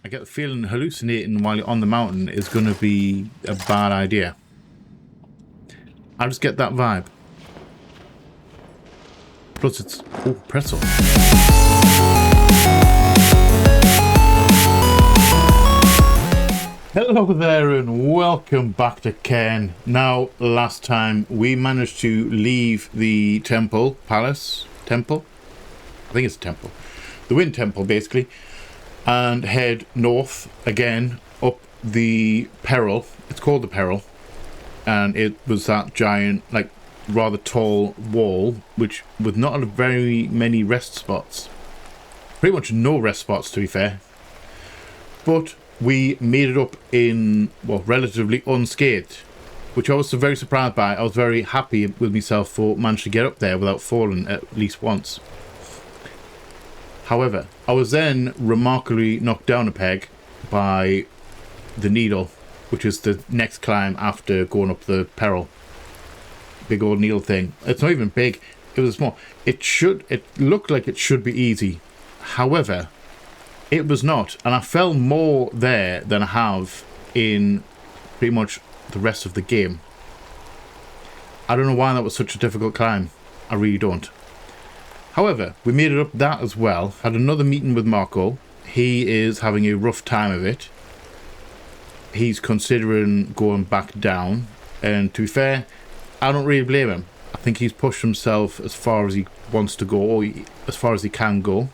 I get the feeling hallucinating while you're on the mountain is going to be a bad idea. I just get that vibe. Plus it's... oh, pretzel. Hello there and welcome back to Cairn. Now, last time we managed to leave the temple, palace, temple? I think it's a temple. The Wind Temple, basically. And head north again up the Peril. It's called the Peril. And it was that giant, like, rather tall wall, which with not very many rest spots. Pretty much no rest spots, to be fair. But we made it up in, well, relatively unscathed, which I was very surprised by. I was very happy with myself for managing to get up there without falling at least once. However, I was then remarkably knocked down a peg by the Needle, which is the next climb after going up the Peril. Big old needle thing. It's not even big, it was small. It looked like it should be easy. However, it was not, and I fell more there than I have in pretty much the rest of the game. I don't know why that was such a difficult climb. I really don't. However, we made it up that as well. Had another meeting with Marco. He is having a rough time of it. He's considering going back down, and to be fair, I don't really blame him. I think he's pushed himself as far as he wants to go, or as far as he can go.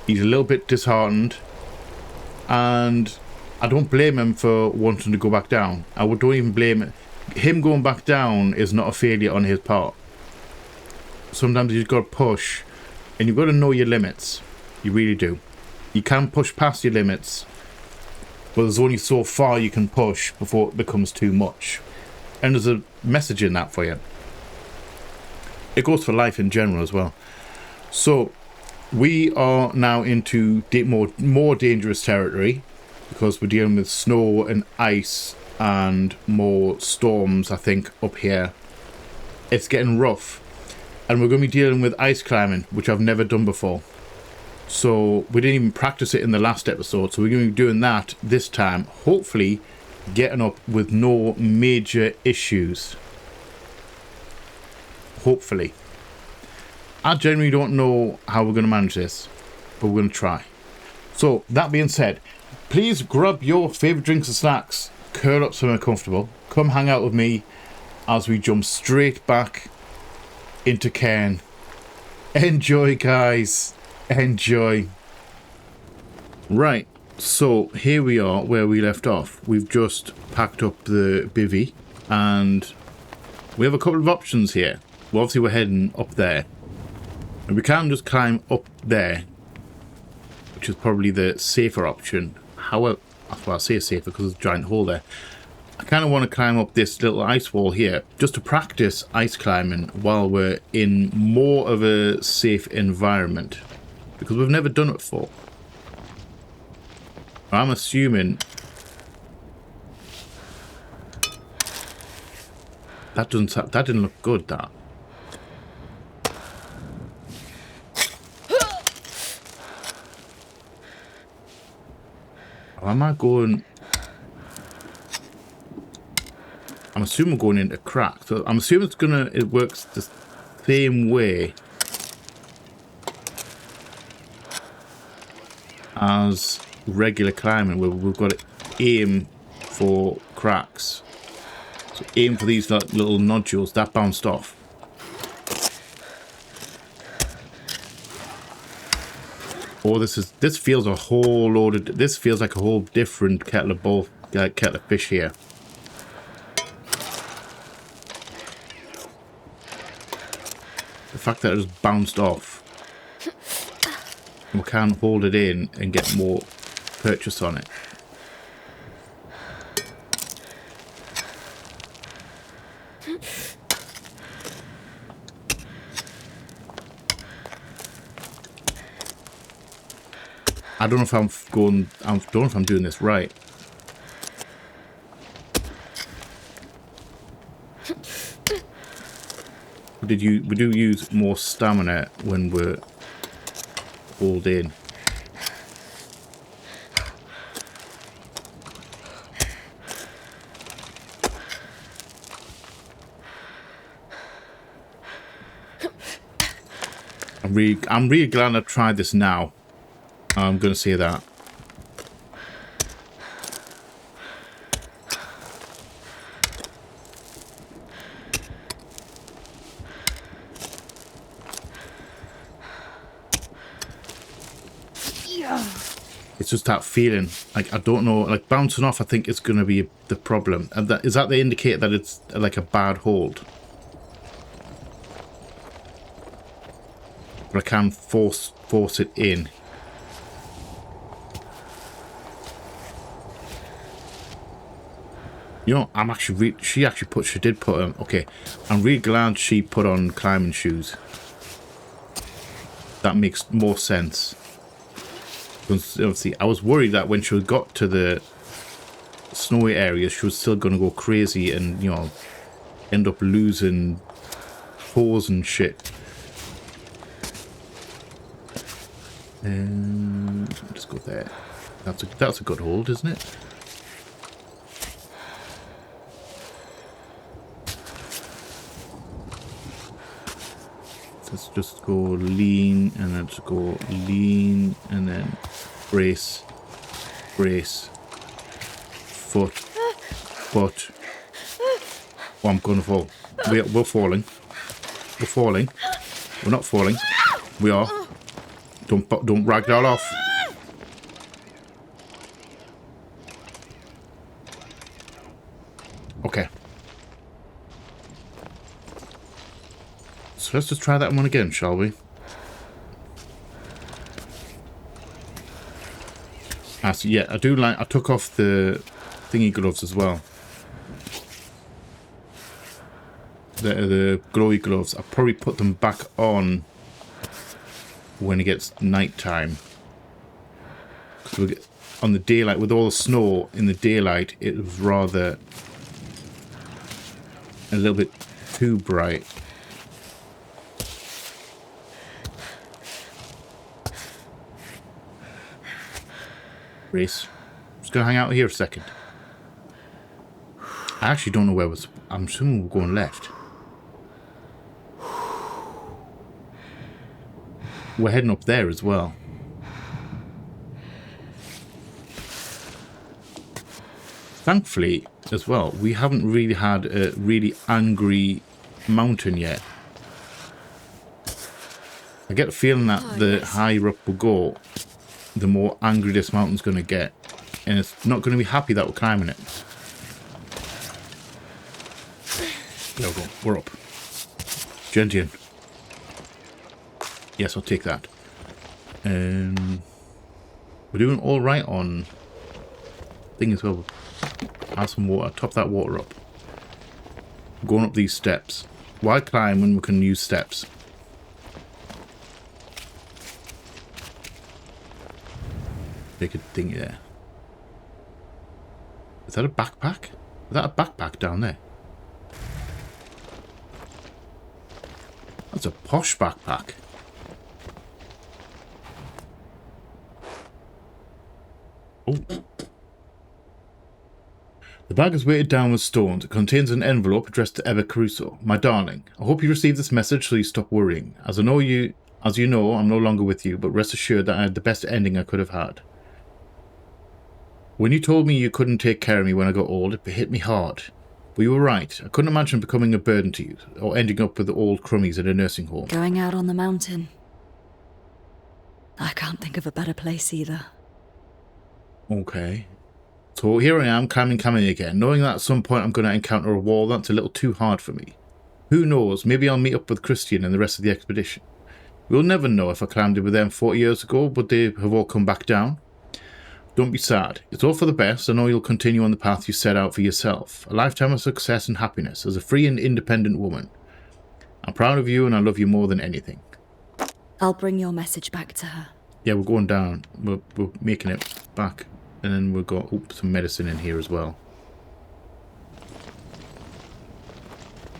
He's a little bit disheartened, and I don't blame him for wanting to go back down. I don't even blame him. Him going back down is not a failure on his part. Sometimes you've got to push, and you've got to know your limits. You really do. You can push past your limits, but there's only so far you can push before it becomes too much. And there's a message in that for you. It goes for life in general as well. So we are now into more dangerous territory, because we're dealing with snow and ice and more storms, I think, up here. It's getting rough. And we're going to be dealing with ice climbing, which I've never done before. So we didn't even practice it in the last episode, so we're going to be doing that this time. Hopefully getting up with no major issues. Hopefully. I genuinely don't know how we're going to manage this, but we're going to try. So, that being said, please grab your favourite drinks and snacks, curl up somewhere comfortable, come hang out with me as we jump straight back into Cairn. Enjoy, guys. Enjoy. Right, so here we are where we left off. We've just packed up the bivvy, and we have a couple of options here. Well, obviously we're heading up there. And we can just climb up there, which is probably the safer option. However, well, I say safer because there's a giant hole there. I kind of want to climb up this little ice wall here, just to practice ice climbing while we're in more of a safe environment. Because we've never done it before. I'm assuming that didn't look good, that. Or am I going... I'm assuming we're going into crack. So I'm assuming it works the same way as regular climbing, where we've got to aim for cracks. So aim for these little nodules. That bounced off. Oh, this feels a whole load of... This feels like a whole different kettle of fish here. The fact that it just bounced off. We can hold it in and get more purchase on it. I don't know if I don't know if I'm doing this right. We do use more stamina when we're hauled in. I'm really glad I tried this now. I'm going to say that. It's just that feeling, like, I don't know, like, bouncing off, I think it's going to be the problem. And is that the indicator that it's, like, a bad hold? But I can force it in. You know, I'm actually, she did put, okay, I'm really glad she put on climbing shoes. That makes more sense. Obviously, I was worried that when she got to the snowy areas, she was still going to go crazy and, you know, end up losing toes and shit. Let's go there. That's a good hold, isn't it? Let's just go lean, and then just go lean, and then brace, brace, foot. Oh, I'm gonna fall. We're falling. We're falling. We're not falling. We are. Don't ragdoll off. Okay. So let's just try that one again, shall we? So yeah, I do like. I took off the thingy gloves as well. The glowy gloves. I'll probably put them back on when it gets night time. On the daylight, with all the snow in the daylight, it was rather a little bit too bright. Race. Just gonna hang out here a second. I actually don't know where was. I'm assuming we're going left. We're heading up there as well. Thankfully, as well, we haven't really had a really angry mountain yet. I get the feeling that the higher up we go, the more angry this mountain's going to get. And it's not going to be happy that we're climbing it. There we go. We're up. Gentian. Yes, I'll take that. We're doing all right on thing as well. Add some water. Top that water up. Going up these steps. Why climb when we can use steps? Make a thing there. Is that a backpack? Is that a backpack down there? That's a posh backpack. Oh. The bag is weighted down with stones. It contains an envelope addressed to Eva Caruso. My darling, I hope you received this message so you stop worrying. As you know, I'm no longer with you, but rest assured that I had the best ending I could have had. When you told me you couldn't take care of me when I got old, it hit me hard. But you were right. I couldn't imagine becoming a burden to you, or ending up with the old crummies in a nursing home. Going out on the mountain. I can't think of a better place either. Okay. So here I am, climbing again, knowing that at some point I'm going to encounter a wall that's a little too hard for me. Who knows, maybe I'll meet up with Christian and the rest of the expedition. We'll never know. If I climbed it with them 40 years ago, would they have all come back down? Don't be sad. It's all for the best. I know you'll continue on the path you set out for yourself. A lifetime of success and happiness as a free and independent woman. I'm proud of you and I love you more than anything. I'll bring your message back to her. Yeah, we're going down. We're making it back. And then we've got some medicine in here as well.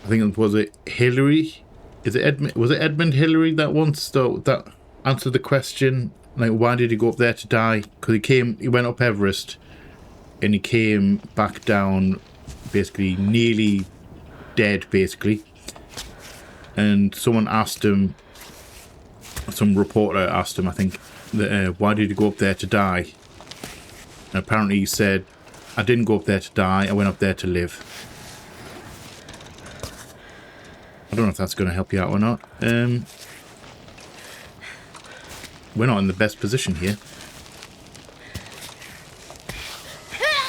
I think was it Hillary? Is it Edmund? Was it Edmund Hillary that once that answered the question? Like, why did he go up there to die? Because he went up Everest, and he came back down, basically nearly dead, basically. And someone asked him, some reporter asked him, I think, that, why did you go up there to die? And apparently he said, I didn't go up there to die, I went up there to live. I don't know if that's going to help you out or not. We're not in the best position here.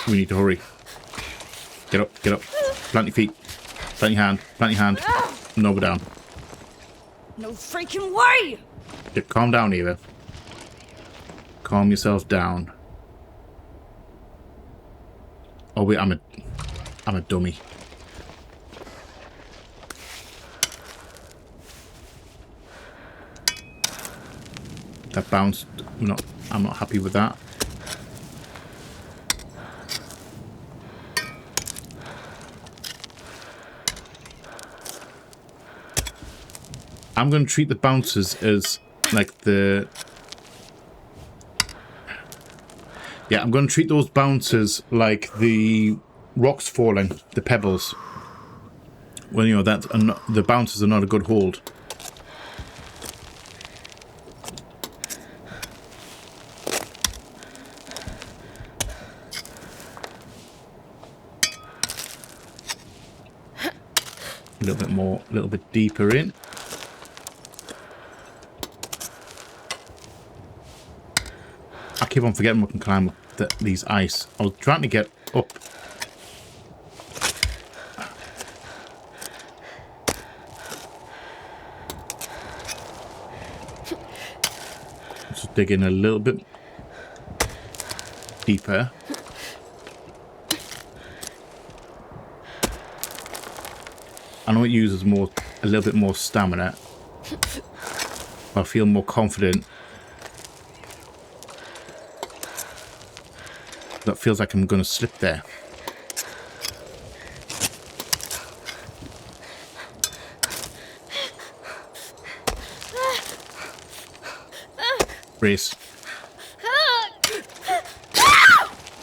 We need to hurry. Get up, get up. Plant your feet. Plant your hand. Plant your hand. No, go down. No freaking way! Yeah, calm down, Eva. Calm yourself down. Oh wait, I'm a dummy. That bounced. I'm not happy with that. I'm going to treat the bouncers as like the... Yeah, I'm going to treat those bouncers like the rocks falling, the pebbles. Well, you know, the bouncers are not a good hold. A little bit more, a little bit deeper in. I keep on forgetting we can climb up these ice. I was trying to get up. Just dig in a little bit deeper. I know it uses a little bit more stamina. I feel more confident. That feels like I'm going to slip there. Brace.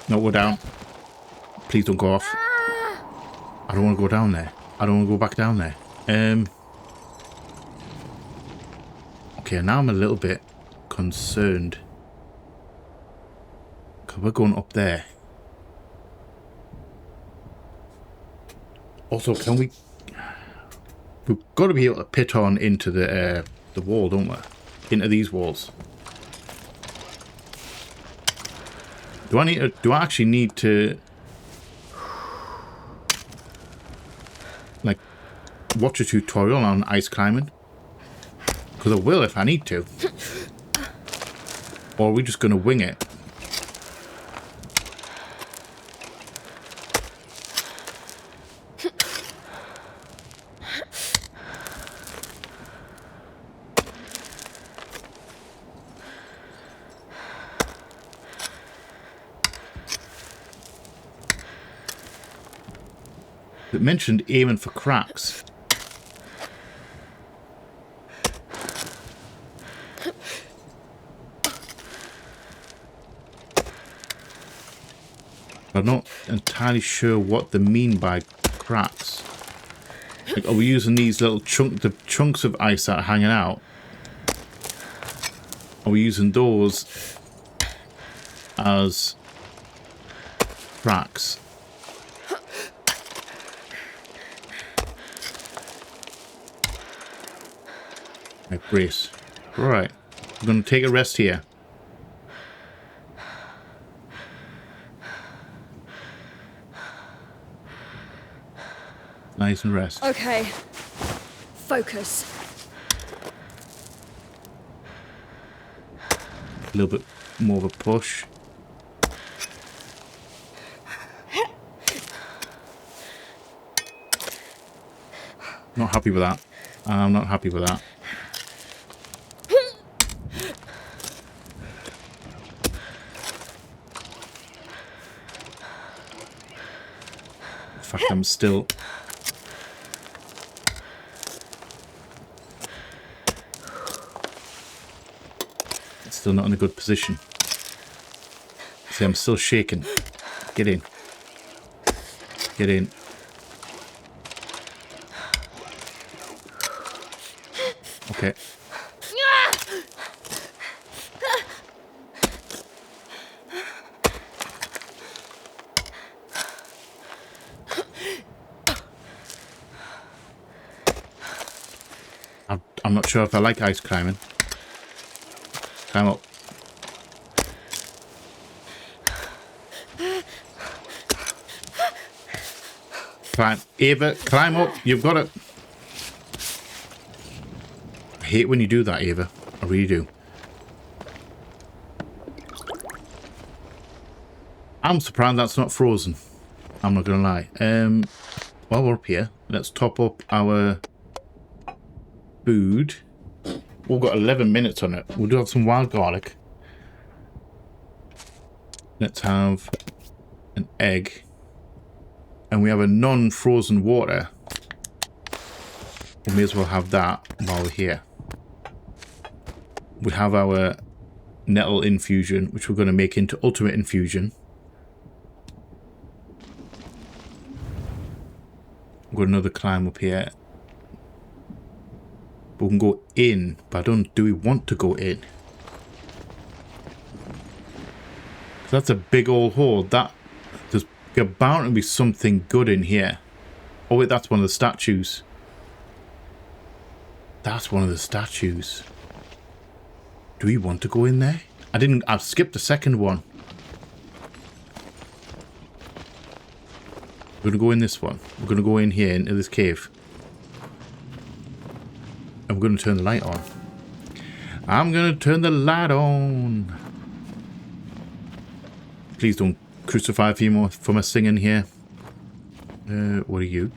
No, we're down. Please don't go off. I don't want to go down there. I don't want to go back down there. Okay, now I'm a little bit concerned. Because we're going up there. Also, can we... We've got to be able to pit on into the wall, don't we? Into these walls. Do I actually need to... like, watch a tutorial on ice climbing? Because I will if I need to. Or are we just going to wing it? It mentioned aiming for cracks. I'm not entirely sure what they mean by cracks. Like, are we using these little chunks of ice that are hanging out? Are we using those as cracks? Right, brace. Right, I'm going to take a rest here. Nice and rest. Okay. Focus. A little bit more of a push. Not happy with that. I'm not happy with that. In fact, I'm still... still not in a good position. See, I'm still shaking. Get in. Get in. Okay. I'm not sure if I like ice climbing. Climb up. Climb. Ava, climb up. You've got it. I hate when you do that, Ava. I really do. I'm surprised that's not frozen. I'm not going to lie. While we're up here, let's top up our food. We've got 11 minutes on it. We'll do have some wild garlic. Let's have an egg. And we have a non-frozen water. We may as well have that while we're here. We have our nettle infusion, which we're going to make into ultimate infusion. We've got another climb up here. But we can go in, but I don't... Do we want to go in? That's a big old hole. There's bound to be something good in here. Oh wait, that's one of the statues. That's one of the statues. Do we want to go in there? I've skipped the second one. We're gonna go in this one. We're gonna go in here into this cave. And we're gonna turn the light on. I'm gonna turn the light on. Please don't crucify me more for my singing here. What are you?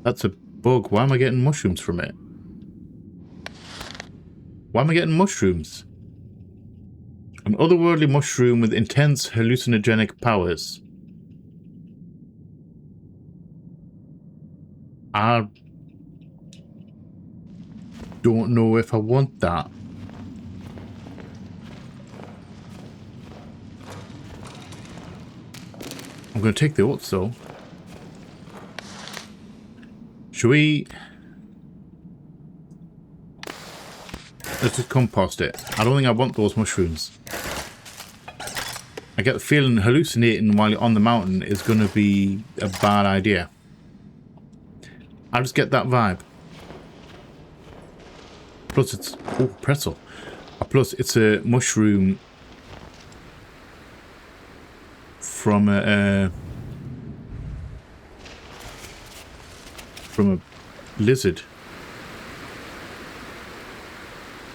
That's a bug. Why am I getting mushrooms from it? Why am I getting mushrooms? An otherworldly mushroom with intense hallucinogenic powers. I don't know if I want that. I'm going to take the oats though. Should we... Let's just compost it. I don't think I want those mushrooms. I get the feeling hallucinating while you're on the mountain is going to be a bad idea. I just get that vibe. Plus it's... Oh, pretzel. Plus it's a mushroom from a lizard.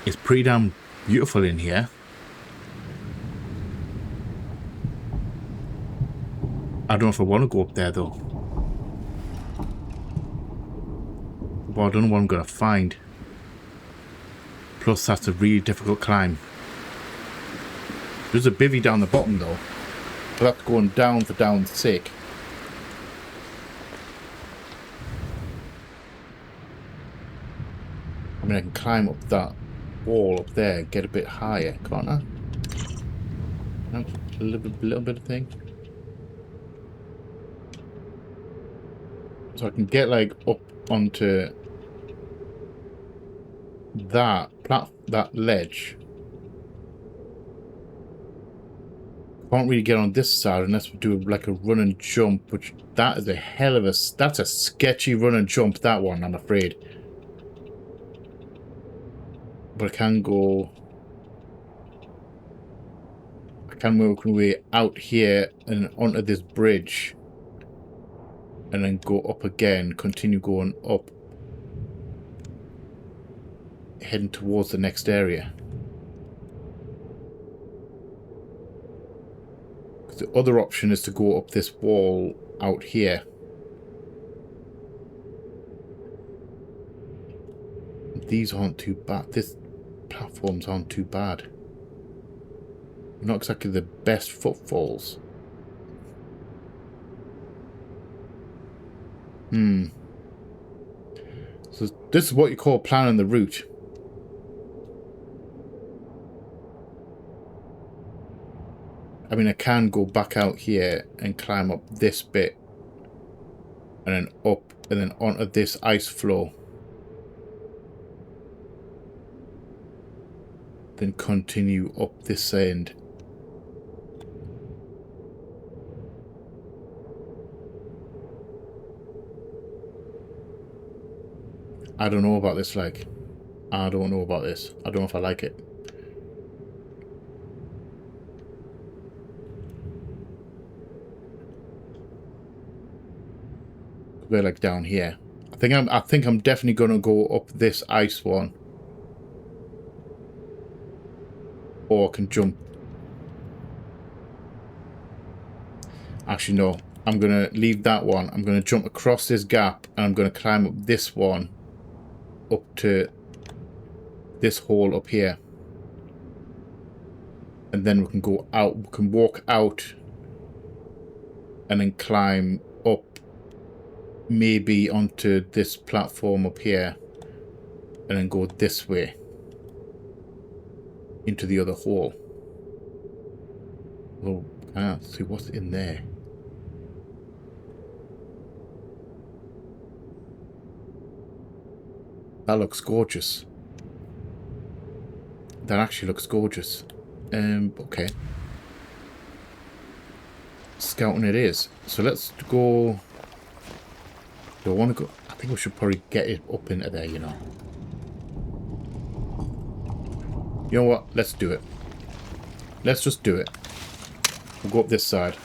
It's pretty damn beautiful in here. I don't know if I want to go up there though. Well, I don't know what I'm going to find. Plus that's a really difficult climb. There's a bivvy down the bottom though. But that's going down for down's sake. I mean, I can climb up that wall up there, get a bit higher, can't I? A little bit of thing. So I can get like up onto that ledge. Can't really get on this side unless we do like a run and jump, which that is a hell of a... That's a sketchy run and jump, that one, I'm afraid. But I can go... I can work my way out here and onto this bridge. And then go up again, continue going up. Heading towards the next area. Because the other option is to go up this wall out here. These aren't too bad. This platforms aren't too bad. Not exactly the best footfalls. So this is what you call planning the route. I mean, I can go back out here and climb up this bit. And then up and then onto this ice floor. Then continue up this end. I don't know about this, like. I don't know about this. I don't know if I like it. We're like down here. I think I'm definitely gonna go up this ice one. Or I can jump. Actually, no. I'm gonna leave that one. I'm gonna jump across this gap and I'm gonna climb up this one up to this hole up here. And then we can go out. We can walk out and then climb up maybe onto this platform up here and then go this way into the other hole. Well, I can't see what's in there. That looks gorgeous. That actually looks gorgeous. Okay. Scouting it is. So let's go. Do I want to go? I think we should probably get it up into there, you know. You know what? Let's do it. Let's just do it. We'll go up this side.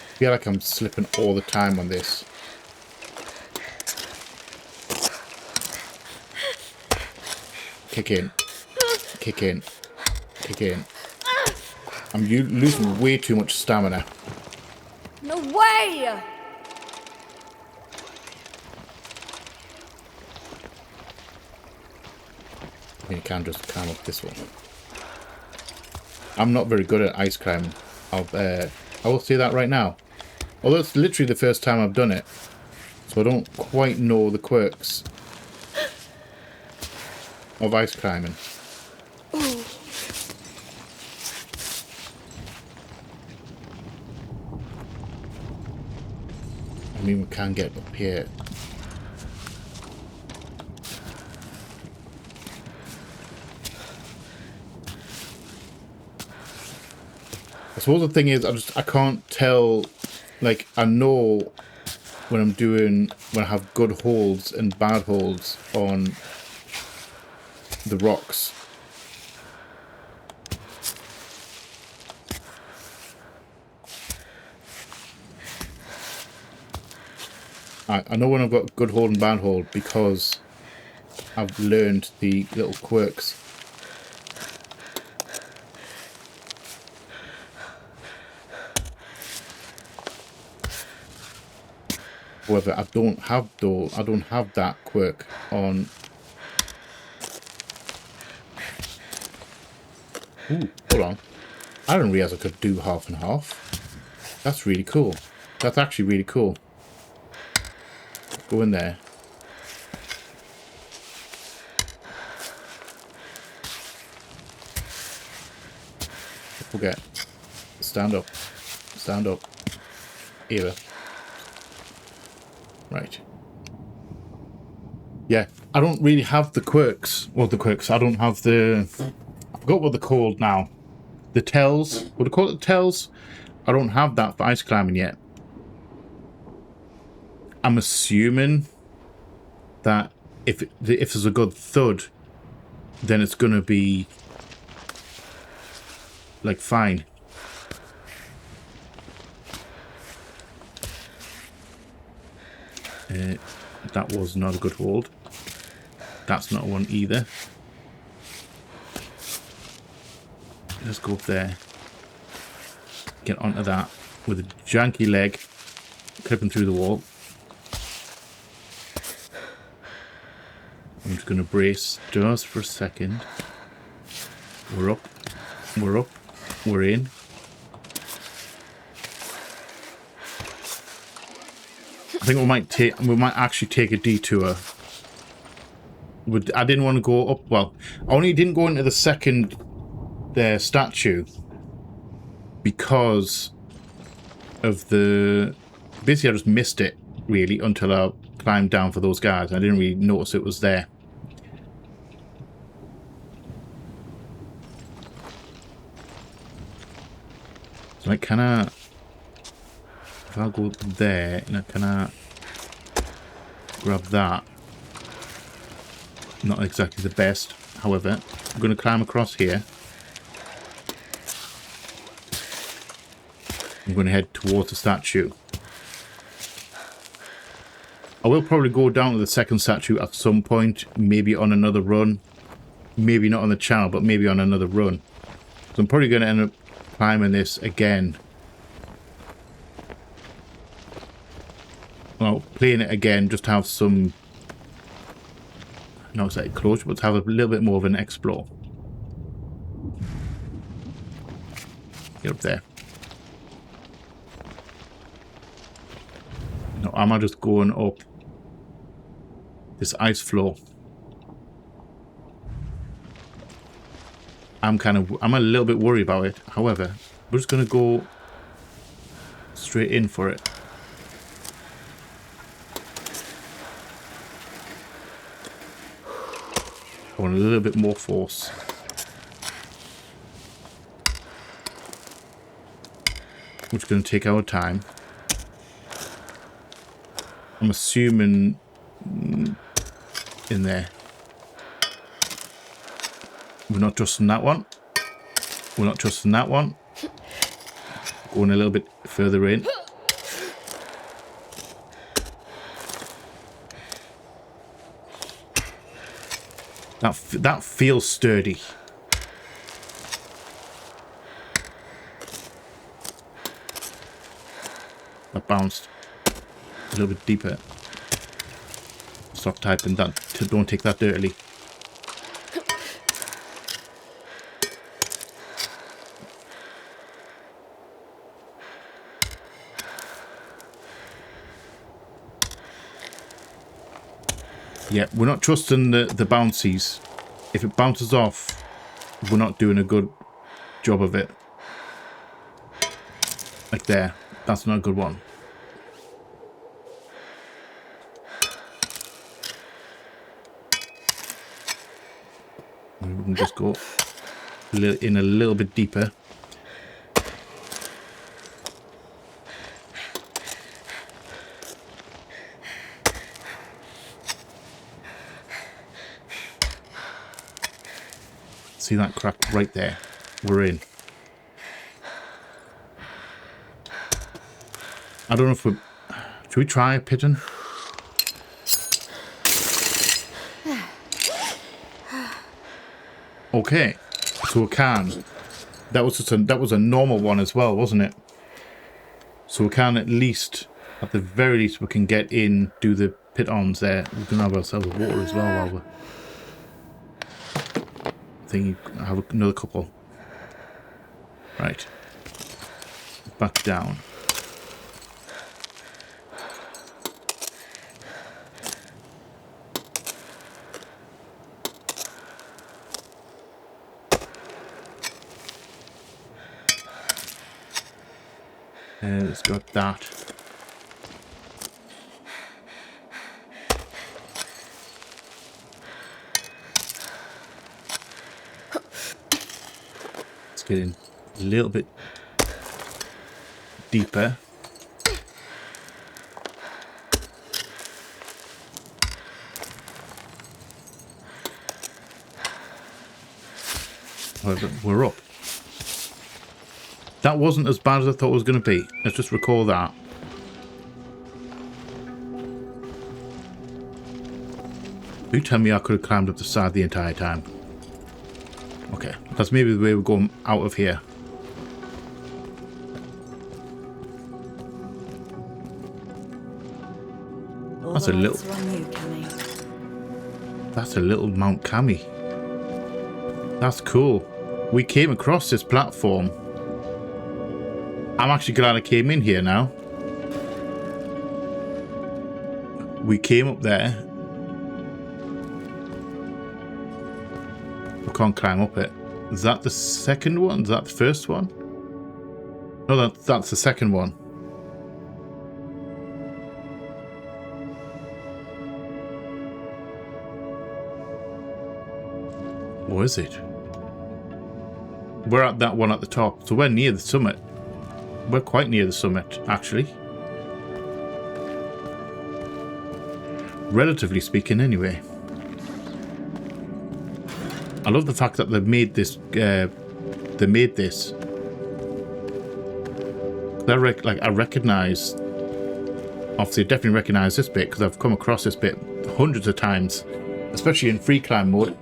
I feel like I'm slipping all the time on this. Kick in. Kick in. Kick in. I'm losing way too much stamina. No way! You can just climb up this one. I'm not very good at ice climbing. I will say that right now. Although it's literally the first time I've done it. So I don't quite know the quirks of ice climbing. I mean, we can get up here. I suppose the thing is, I can't tell. Like, I know when I have good holds and bad holds on the rocks. I know when I've got good hold and bad hold because I've learned the little quirks. However, I don't have that quirk on. Ooh, hold on. I didn't realize I could do half and half. That's really cool. That's actually really cool. Go in there. Forget. Stand up. Stand up. Eva. Right. Yeah, I don't really have the quirks. Well, the quirks. I don't have the... I forgot what they're called now. The tells. What do they call it? The tells? I don't have that for ice climbing yet. I'm assuming that if there's a good thud, then it's going to be, like, fine. That was not a good hold. That's not one either. Let's go up there. Get onto that with a janky leg, clipping through the wall. I'm just going to brace just for a second. We're up. We're up. We're in. I think we might actually take a detour. I didn't want to go up. Well, I only didn't go into the second statue because of the... Basically, I just missed it, really, until I climbed down for those guys. I didn't really notice it was there. So, like, can I... If I go there, can I grab that? Not exactly the best. However, I'm going to climb across here. I'm going to head towards the statue. I will probably go down to the second statue at some point, maybe on another run. Maybe not on the channel, but maybe on another run. So I'm probably going to end up climbing this again. Well, playing it again, just to have some... not exactly closure, but to have a little bit more of an explore. Get up there. No, am I just going up this ice floor? I'm a little bit worried about it. However, we're just going to go straight in for it. I want a little bit more force. We're just going to take our time. I'm assuming in there. We're not trusting that one. We're not trusting that one. Going a little bit further in. That feels sturdy. That bounced a little bit deeper. Stop typing that. Don't take that dirtily. Yeah, we're not trusting the bouncies. If it bounces off, we're not doing a good job of it. Like there. That's not a good one. We can just go in a little bit deeper. See that crack right there? We're in. I don't know if we... Should we try a pigeon? Okay. So a Cairn. That was a normal one as well, wasn't it? So we can at least, at the very least, we can get in, do the pitons there. We can have ourselves water as well while we're... I think I have another couple. Right. Back down. It's got that. Let's get in a little bit deeper. However, we're up. That wasn't as bad as I thought it was going to be. Let's just recall that. You tell me I could have climbed up the side the entire time. Okay, that's maybe the way we're going out of here. That's a little... That's a little Mount Cami. That's cool. We came across this platform. I'm actually glad I came in here now. We came up there. We can't climb up it. Is that the second one? Is that the first one? No, that's the second one. Or is it? We're at that one at the top, so we're near the summit. We're quite near the summit, actually. Relatively speaking, anyway. I love the fact that they've made this. They made this. I recognise. Obviously, I definitely recognise this bit because I've come across this bit hundreds of times, especially in free climb mode.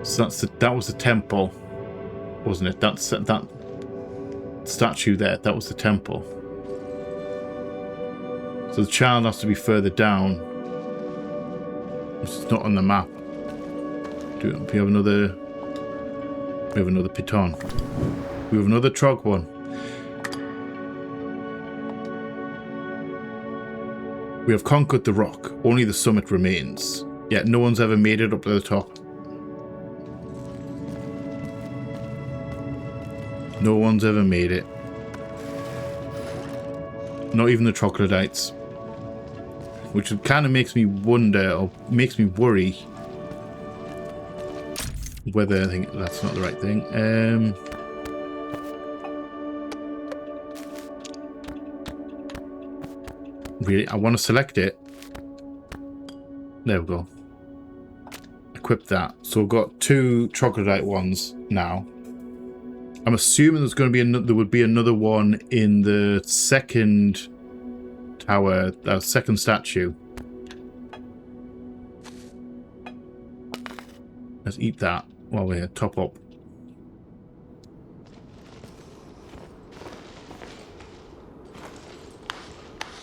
So that was the temple, wasn't it? That statue there. That was the temple. So the child has to be further down, which is not on the map. We have another. We have another piton. We have another trog one. We have conquered the rock. Only the summit remains. Yet no one's ever made it up to the top. No one's ever made it. Not even the troglodytes. Which kind of makes me wonder, or makes me worry, whether I think that's not the right thing. Really, I want to select it. There we go. Equip that. So we've got 2 troglodyte ones now. I'm assuming there's going to be there would be another one in the second tower, second statue. Let's eat that while we're here. Top up.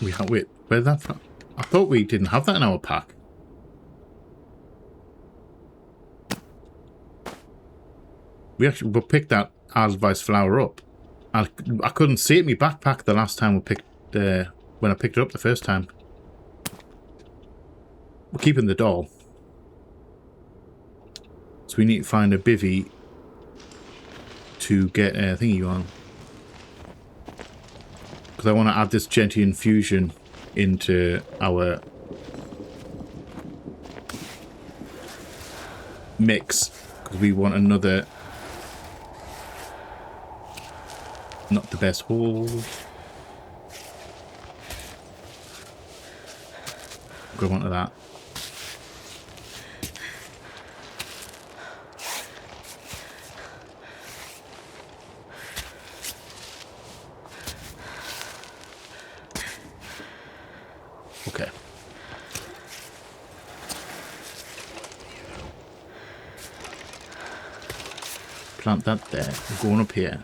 We have, wait, where's that from? I thought we didn't have that in our pack. We picked that Advice flower up. I couldn't see it in my backpack the last time when I picked it up the first time. We're keeping the doll. So we need to find a bivvy to get a thingy on. Because I want to add this gentian fusion into our mix. Because we want another... Not the best hold. Grab onto that. Okay. Plant that there. We're going up here.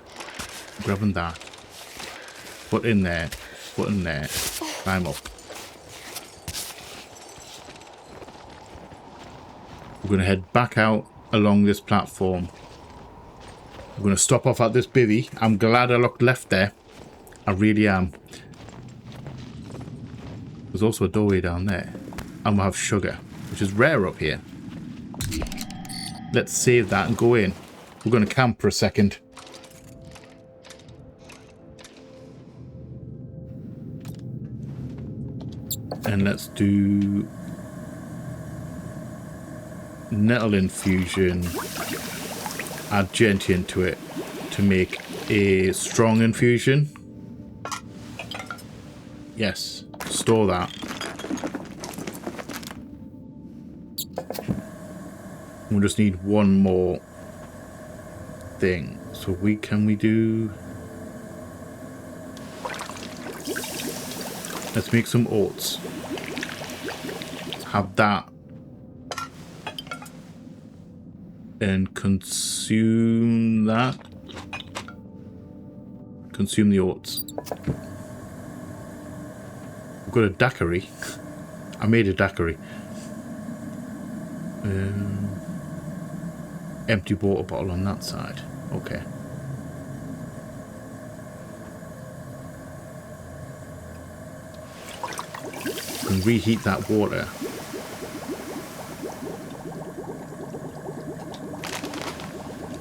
Grabbing that. Put in there. Put in there. Climb up. We're going to head back out along this platform. We're going to stop off at this bivvy. I'm glad I looked left there. I really am. There's also a doorway down there. And we'll have sugar, which is rare up here. Let's save that and go in. We're going to camp for a second. And let's do nettle infusion, add gentian to it to make a strong infusion. Yes, store that. We'll just need one more thing. So can we do... Let's make some oats. Have that. And consume that. Consume the oats. We've got a daiquiri. I made a daiquiri. Empty water bottle on that side. Okay. And reheat that water.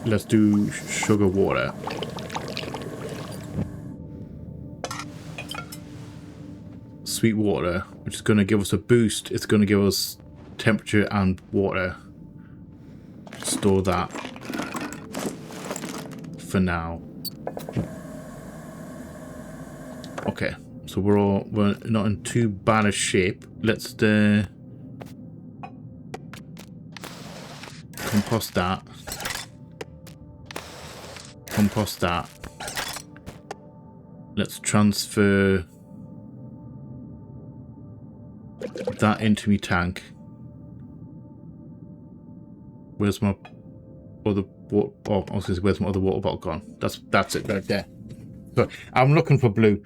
Let's do sugar water. sweet water, which is going to give us a boost. It's going to give us temperature and water. Store that for now. Okay, so we're not in too bad a shape. Let's compost that. Compost that. Let's transfer that into my tank. Where's my other water? Oh, I was going to say, where's my other water bottle gone? That's it right there. So I'm looking for blue.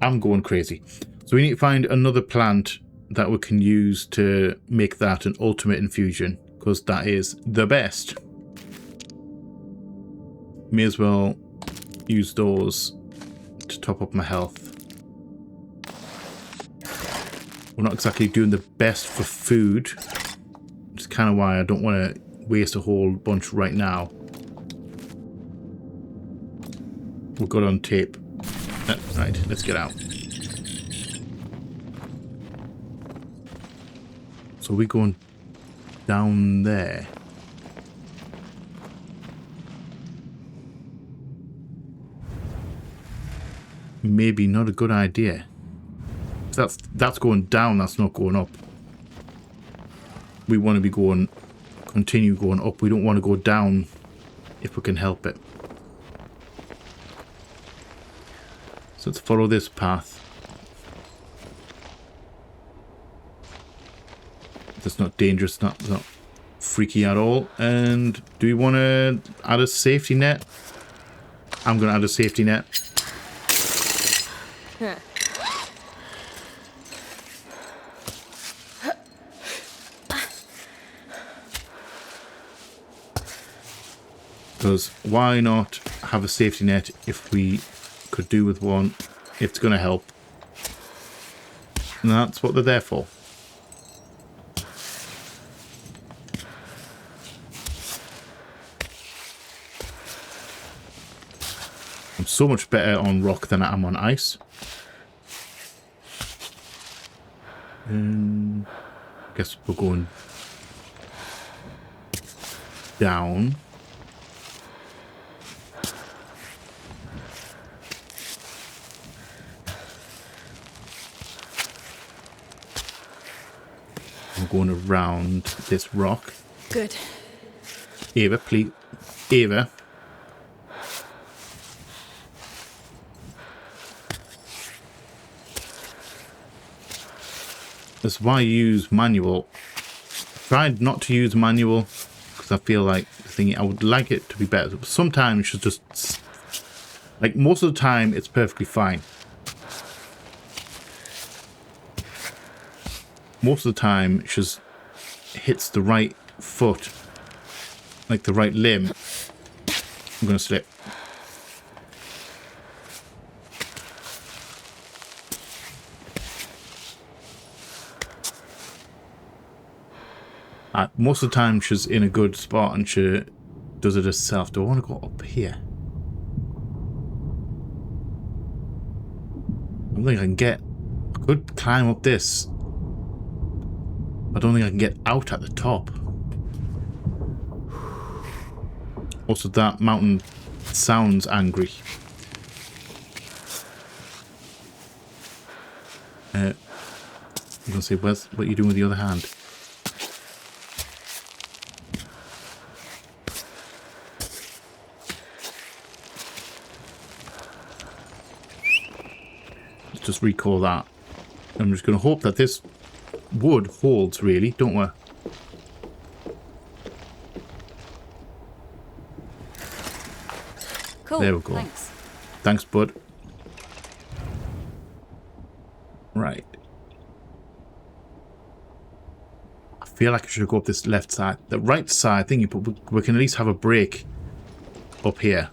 I'm going crazy. So we need to find another plant that we can use to make that an ultimate infusion, because that is the best. May as well use those to top up my health. We're not exactly doing the best for food. It's kind of why I don't want to waste a whole bunch right now. We're good on tape. Right, let's get out. So we're going down there. Maybe not a good idea. That's going down, that's not going up. We want to be continue going up. We don't want to go down if we can help it. So let's follow this path. That's not dangerous, not freaky at all. And do we want to add a safety net? I'm going to add a safety net. Because why not have a safety net if we could do with one, if it's going to help. And that's what they're there for. I'm so much better on rock than I am on ice. I guess we're going down. I'm going around this rock. Good. Ava, please. Ava. That's why I use manual. Tried not to use manual because I feel like I would like it to be better. But sometimes it's just like most of the time it's perfectly fine. Most of the time it just hits the right foot, like the right limb. I'm gonna slip. Most of the time she's in a good spot and she does it herself. Do I want to go up here? I don't think I can get... I could climb up this. I don't think I can get out at the top. Also, that mountain sounds angry. I'm going to say, what are you doing with the other hand? Let's just recall that. I'm just going to hope that this wood holds, really, don't we? Cool. There we go. Thanks. Thanks, bud. Right. I feel like I should go up this left side. The right side thingy, but we can at least have a break up here.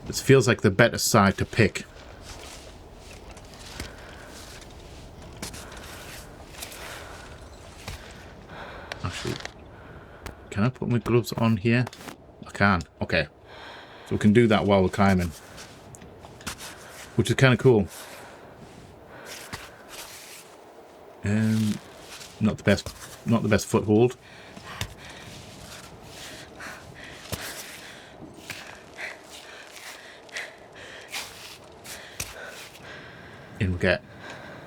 This feels like the better side to pick. Actually, can I put my gloves on here? I can. Okay. So we can do that while we're climbing. Which is kind of cool. Not the best foothold. In we get.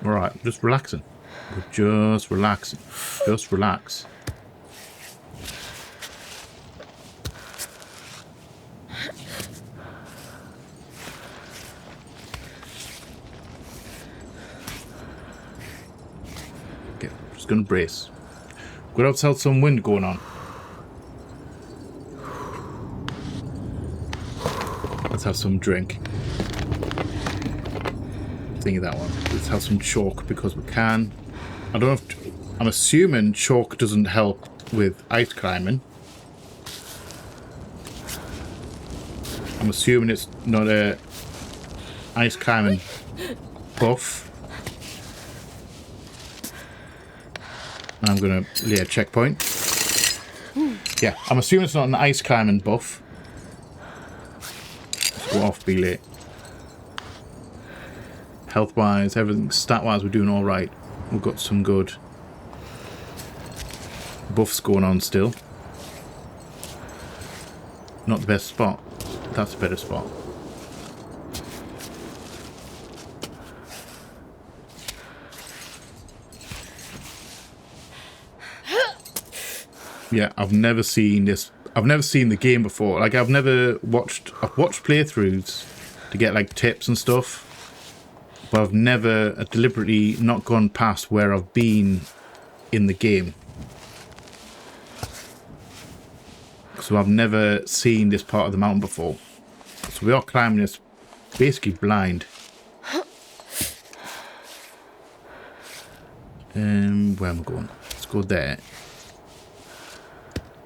Alright, just relaxing. We're just relaxing. Just relax. Okay, just gonna brace. We're outside some wind going on. Let's have some drink. Thinking that one. Let's have some chalk because we can. I don't know if... I'm assuming chalk doesn't help with ice climbing. I'm assuming it's not a ice climbing buff. And I'm going to lay a checkpoint. Yeah, I'm assuming it's not an ice climbing buff. Let's go off, be late. Health-wise, everything, stat-wise, we're doing all right. We've got some good buffs going on still. Not the best spot. That's a better spot. Yeah, I've never seen this. I've never seen the game before. Like, I've watched playthroughs to get, like, tips and stuff. But I've never deliberately not gone past where I've been in the game. So I've never seen this part of the mountain before. So we are climbing this basically blind. Where am I going? Let's go there.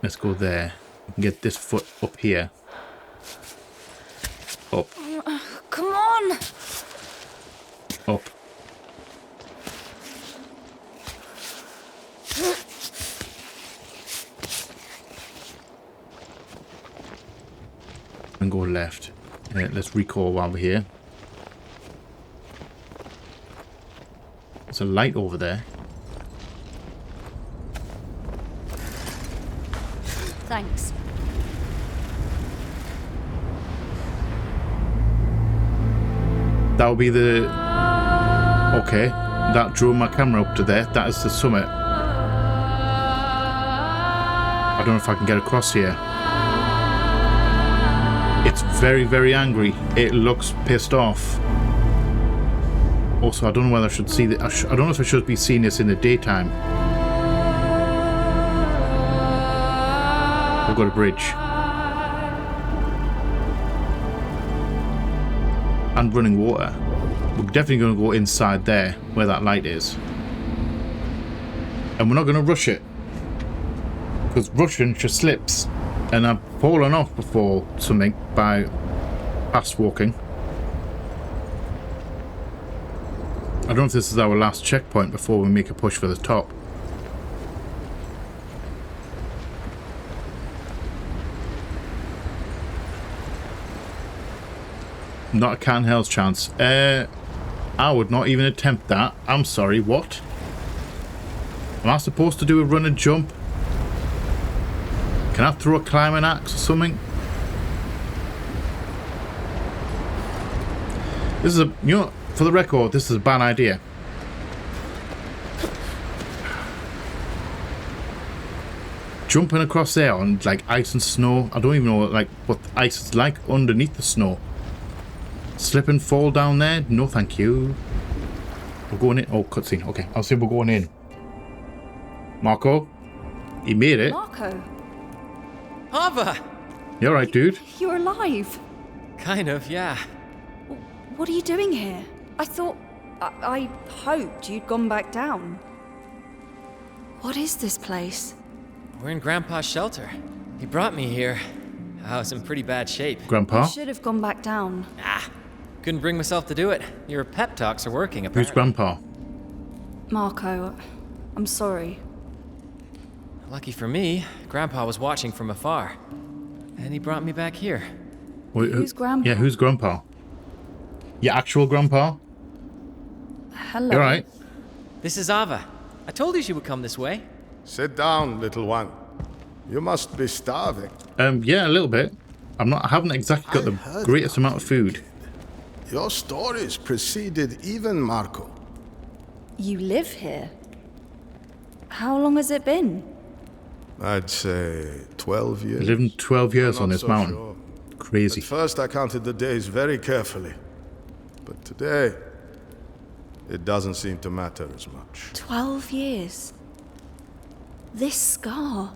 Let's go there. We can get this foot up here. Up. Come on! Up. And go left. Let's recall while we're here. There's a light over there. Thanks. That'll be the... Okay. That drew my camera up to there. That is the summit. I don't know if I can get across here. It's very, very angry. It looks pissed off. Also, I don't know whether I should see the... I don't know if I should be seeing this in the daytime. We've got a bridge. And running water. We're definitely going to go inside there, where that light is. And we're not going to rush it. Because rushing just slips. And I've fallen off before something by fast walking. I don't know if this is our last checkpoint before we make a push for the top. Not a can hell's chance. I would not even attempt that. I'm sorry, what? Am I supposed to do a run and jump? Can I throw a climbing axe or something? This is a... You know, for the record, this is a bad idea. Jumping across there on, like, ice and snow. I don't even know, like, what ice is like underneath the snow. Slip and fall down there? No, thank you. We're going in. Oh, cutscene. Okay, I'll say we're going in. Marco? He made it. Marco, Ava! You alright, dude? you're alive. Kind of, yeah. What are you doing here? I thought... I hoped you'd gone back down. What is this place? We're in Grandpa's shelter. He brought me here. I was in pretty bad shape. Grandpa? You should have gone back down. Couldn't bring myself to do it. Your pep talks are working, apparently. Who's Grandpa? Marco, I'm sorry. Lucky for me, Grandpa was watching from afar. And he brought me back here. Wait, Who's Grandpa? Yeah, who's Grandpa? Your actual Grandpa? Hello. You alright? This is Ava, I told you she would come this way. Sit down, little one. You must be starving. Yeah, a little bit. I haven't exactly got the greatest amount of food. Your stories preceded even Marco. You live here? How long has it been? I'd say 12 years. Living 12 years I'm on not this so mountain. sure. Crazy. At first I counted the days very carefully. But today, it doesn't seem to matter as much. 12 years. This scar.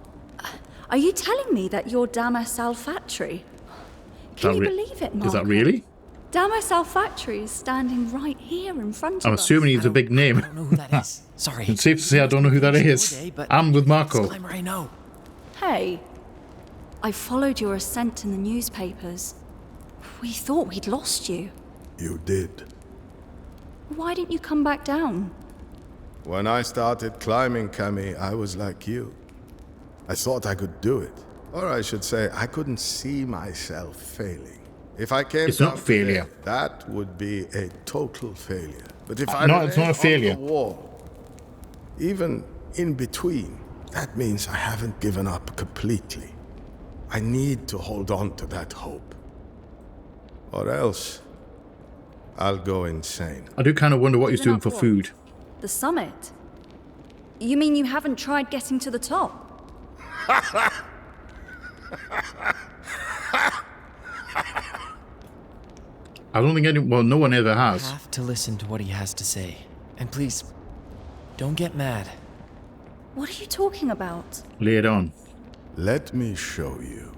Are you telling me that you're Damas Alfatri? Can you believe it, Marco? Is that really? Damas Alfatri is standing right here in front of us. I'm assuming he's a big name. I don't know who that is. Sorry. It's safe to say I don't know who that is. I'm with Marco. This climber I know. Hey, I followed your ascent in the newspapers. We thought we'd lost you. You did. Why didn't you come back down? When I started climbing, Camille, I was like you. I thought I could do it. Or I should say, I couldn't see myself failing. If I came It's not down failure. today, that would be a total failure. But if No, it's not a failure. on the wall, even in between, that means I haven't given up completely. I need to hold on to that hope. Or else, I'll go insane. I do kind of wonder what he's doing for What? food. The summit? You mean you haven't tried getting to the top? I don't think no one ever You has. have to listen to what he has to say. And please, don't get mad. What are you talking about? Lay it on. Let me show you.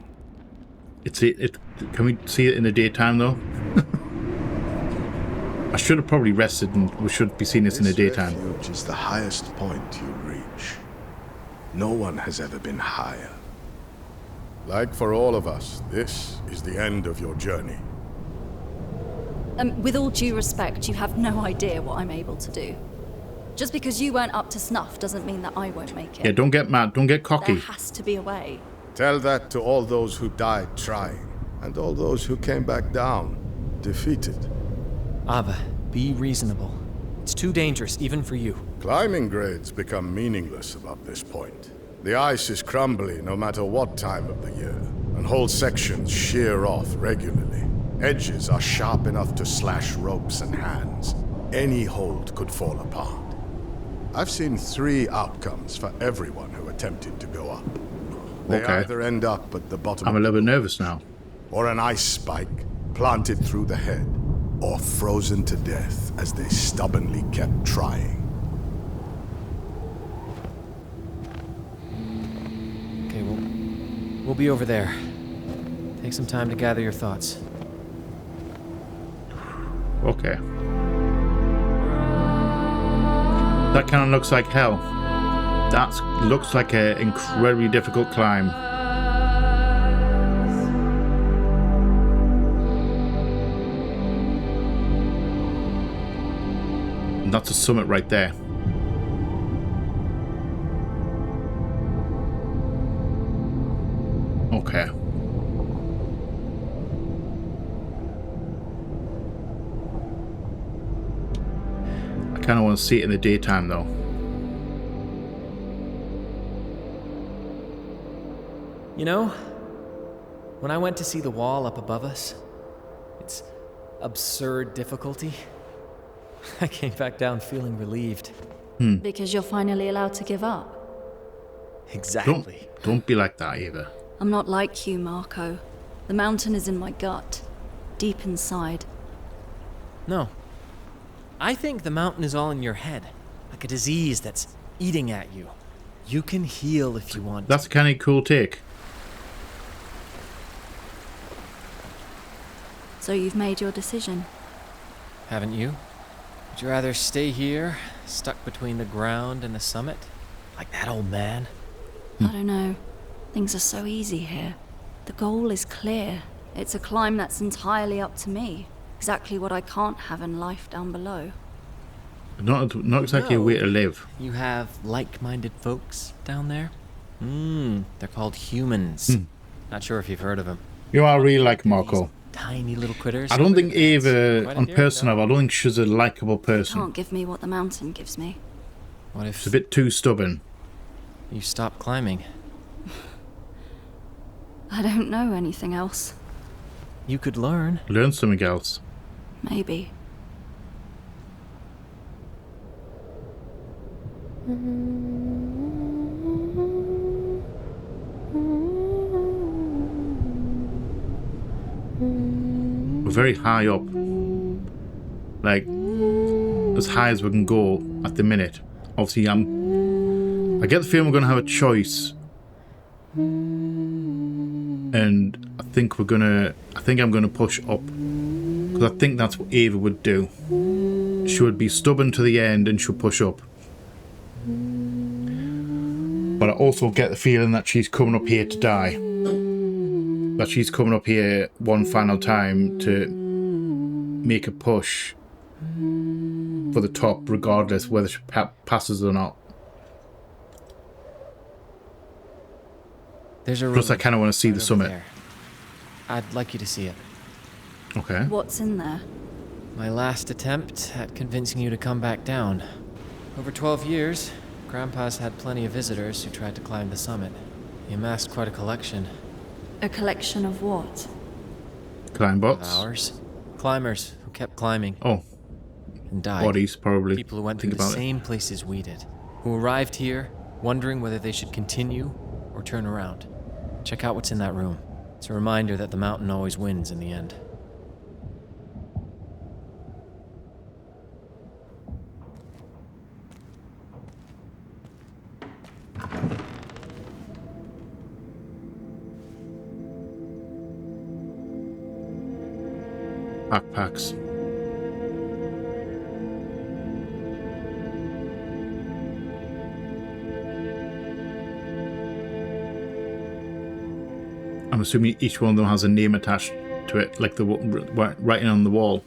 Can we see it in the daytime though? I should have probably rested, and we should be seeing this in the daytime. This refuge is the highest point you reach. No one has ever been higher. Like for all of us, this is the end of your journey. With all due respect, you have no idea what I'm able to do. Just because you weren't up to snuff doesn't mean that I won't make it. Yeah, don't get mad. Don't get There cocky. has to be a way. Tell that to all those who died trying, and all those who came back down, defeated. Abba, be reasonable. It's too dangerous, even for you. Climbing grades become meaningless about this point. The ice is crumbly no matter what time of the year, and whole sections shear off regularly. Edges are sharp enough to slash ropes and hands. Any hold could fall apart. I've seen 3 outcomes for everyone who attempted to go up. They Okay. either end up at the bottom I'm a little bit nervous now. or an ice spike planted through the head, or frozen to death as they stubbornly kept trying. Okay, we'll be over there. Take some time to gather your thoughts. Okay. That kind of looks like hell. That looks like an incredibly difficult climb. And that's a summit right there. Okay. I kind of want to see it in the daytime though. You know, when I went to see the wall up above us, its absurd difficulty, I came back down feeling relieved. Because you're finally allowed to give up. Exactly. Don't be like that either. I'm not like you, Marco. The mountain is in my gut, deep inside. No. I think the mountain is all in your head, like a disease that's eating at you. You can heal if you want. That's a kind of cool take. So you've made your decision. Haven't you? Would you rather stay here, stuck between the ground and the summit, like that old man? I don't know. Things are so easy here. The goal is clear. It's a climb that's entirely up to me. Exactly what I can't have in life down below. Not exactly a way to live. You have like-minded folks down there? They're called humans. Not sure if you've heard of them. You know, I really like Marco. Tiny little critters. I don't think Ava, Quite on endearing, personal, though. I don't think she's a likable person. Can't give me what the mountain gives me. What It's if a bit too stubborn. you stop climbing? I don't know anything else. You could learn. Learn something else. Maybe. We're very high up. Like, as high as we can go at the minute. Obviously, I get the feeling we're going to have a choice. And I think I'm going to push up. Because I think that's what Ava would do. She would be stubborn to the end and she'll push up. But I also get the feeling that she's coming up here to die. That she's coming up here one final time to make a push for the top, regardless whether she passes or not. There's a room. Plus, I kind of want to see right the over summit. there. I'd like you to see it. Okay. What's in there? My last attempt at convincing you to come back down. Over 12 years, Grandpa's had plenty of visitors who tried to climb the summit. He amassed quite a collection. A collection of what? Climb Of bots. ours. Climbers who kept climbing Oh, and died. bodies probably. People who went Think through the about it. same places we did. Who arrived here, wondering whether they should continue or turn around. Check out what's in that room. It's a reminder that the mountain always wins in the end. Backpacks. I'm assuming each one of them has a name attached to it, like the writing on the wall.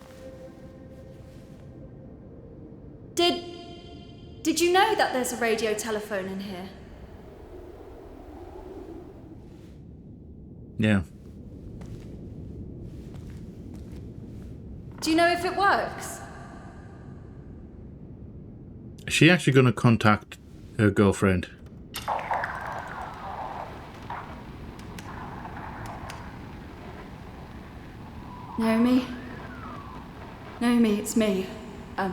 Did you know that there's a radio telephone in here? Yeah. Do you know if it works? Is she actually going to contact her girlfriend? Naomi? Naomi, it's me. I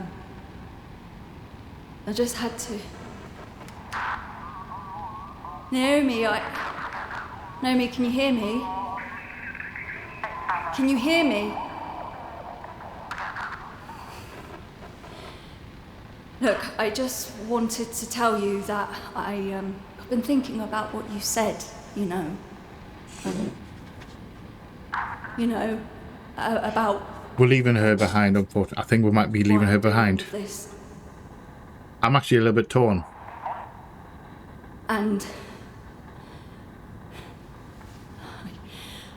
just had to. Naomi, Naomi, can you hear me? Can you hear me? Look, I just wanted to tell you that I've been thinking about what you said, you know. About... We're leaving her behind, unfortunately. I think we might be leaving her behind. This. I'm actually a little bit torn. And...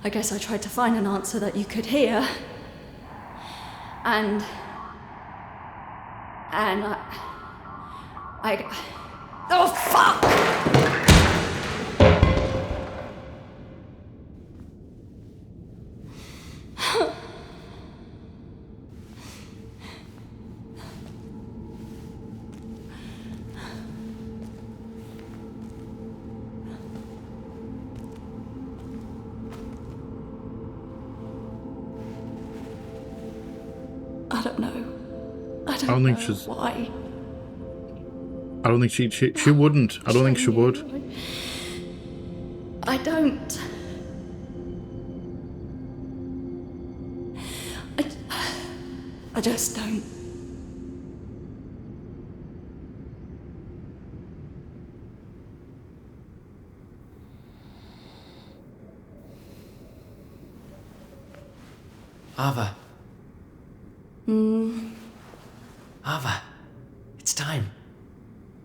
I guess I tried to find an answer that you could hear. And I... Oh, fuck! I don't know. I don't think know she's... why. I don't think she wouldn't. I don't think she would. I don't. I just don't. Ava. Ava, it's time.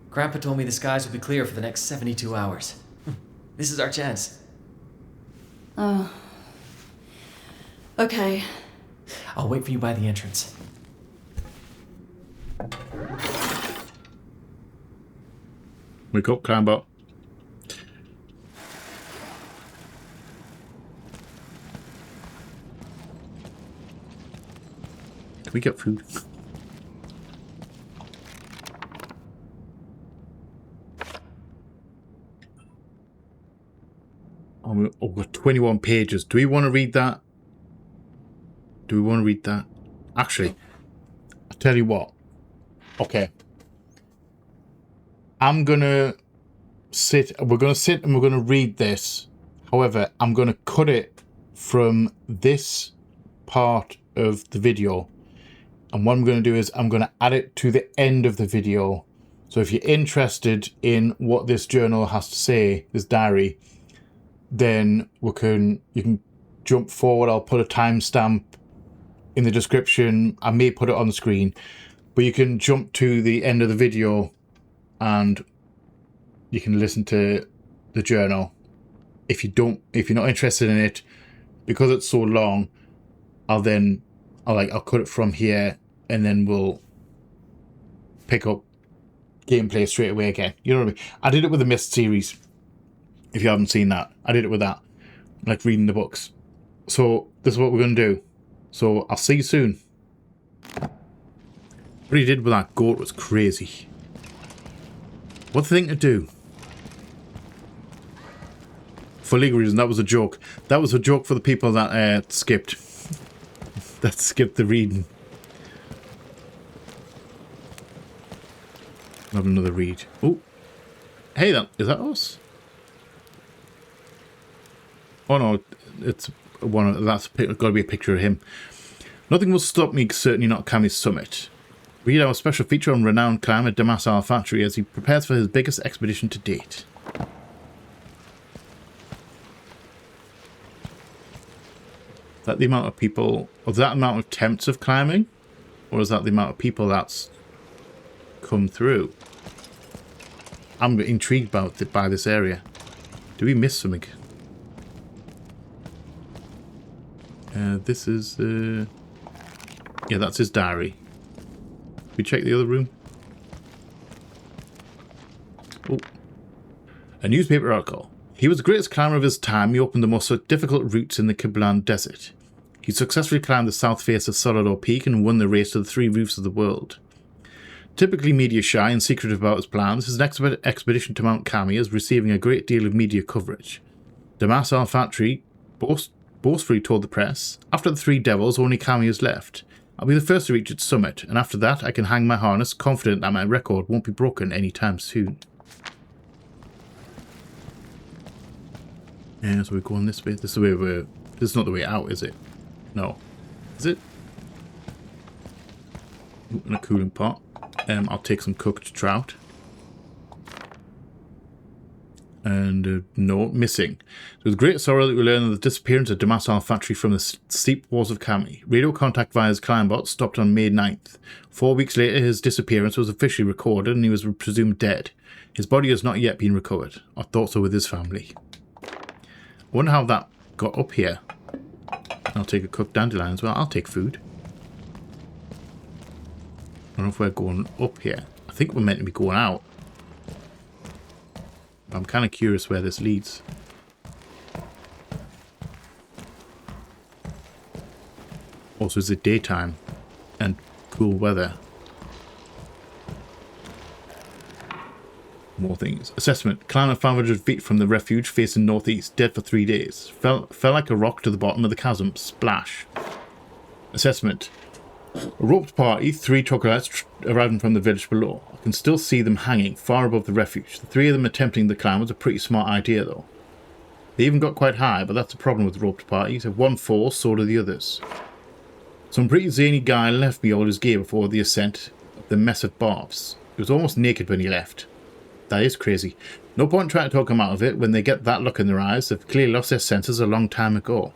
Grandpa told me the skies will be clear for the next 72 hours. This is our chance. Oh. Okay. I'll wait for you by the entrance. We got climb up. Can we get food? Oh, we've got 21 pages. Do we want to read that? Actually, I'll tell you what. Okay. We're going to sit and we're going to read this. However, I'm going to cut it from this part of the video. And what I'm going to do is I'm going to add it to the end of the video. So if you're interested in what this journal has to say, this diary, then you can jump forward. I'll put a timestamp in the description. I may put it on the screen, but you can jump to the end of the video and you can listen to the journal. If you're not interested in it, because it's so long, I'll cut it from here and then we'll pick up gameplay straight away again. You know what I mean? I did it with the Mist series. If you haven't seen that, I did it with that, like reading the books. So this is what we're going to do. So I'll see you soon. What he did with that goat was crazy. What thing to do? For legal reasons, that was a joke. That was a joke for the people that skipped. That skipped the reading. I'll have another read. Oh, hey, is that us? Oh no, it's one. That's got to be a picture of him. Nothing will stop me. Certainly not Cammy's summit. Read our special feature on renowned climber Damas Al-Fatri as he prepares for his biggest expedition to date. Is that the amount of people, or is that the amount of attempts of climbing? Or is that the amount of people that's come through? I'm intrigued by this area. Do we miss something? This is... yeah, that's his diary. We check the other room. Oh. A newspaper article. He was the greatest climber of his time. He opened the most difficult routes in the Kiblan Desert. He successfully climbed the south face of Solidor Peak and won the race to the three roofs of the world. Typically media shy and secretive about his plans, his next expedition to Mount Kami is receiving a great deal of media coverage. Damas Al-Fatri boastfully told the press, "After the three devils, only Kami is left. I'll be the first to reach its summit, and after that I can hang my harness, confident that my record won't be broken anytime soon." Yeah, so we're going this way. This is the way we're... This is not the way out, is it? No. Is it? Ooh, and a cooling pot. I'll take some cooked trout. And no, missing. It was great sorrow that we learned of the disappearance of Damas Al-Fatri from the steep walls of Kami. Radio contact via his climb bot stopped on May 9th. 4 weeks later, his disappearance was officially recorded and he was presumed dead. His body has not yet been recovered. Our thoughts are with his family. I wonder how that got up here. I'll take a cooked dandelion as well. I'll take food. I don't know if we're going up here. I think we're meant to be going out. But I'm kind of curious where this leads. Also, is it daytime and cool weather? More things. Assessment. Climber 500 feet from the refuge facing northeast. Dead for 3 days. Fell like a rock to the bottom of the chasm. Splash. Assessment. A roped party, 3 troglodytes arriving from the village below. I can still see them hanging far above the refuge. The 3 of them attempting the climb was a pretty smart idea though. They even got quite high, but that's the problem with roped parties. If one falls, so do the others. Some pretty zany guy left me all his gear before the ascent of the mess of barbs. He was almost naked when he left. That is crazy. No point trying to talk them out of it when they get that look in their eyes. They've clearly lost their senses a long time ago.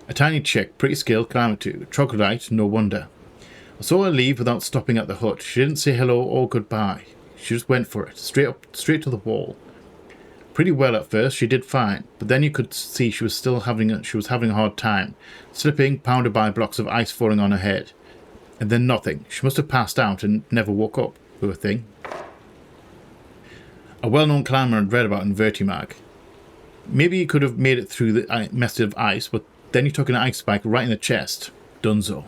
A tiny chick, pretty skilled, climber too. Troglodyte, no wonder. I saw her leave without stopping at the hut. She didn't say hello or goodbye. She just went for it, straight to the wall. Pretty well at first, she did fine, but then you could see she was having a hard time, slipping, pounded by blocks of ice falling on her head. And then nothing. She must have passed out and never woke up, poor thing. A well-known climber I'd read about in Vertimag. Maybe he could have made it through the mess of ice, but then he took an ice spike right in the chest. Dunzo.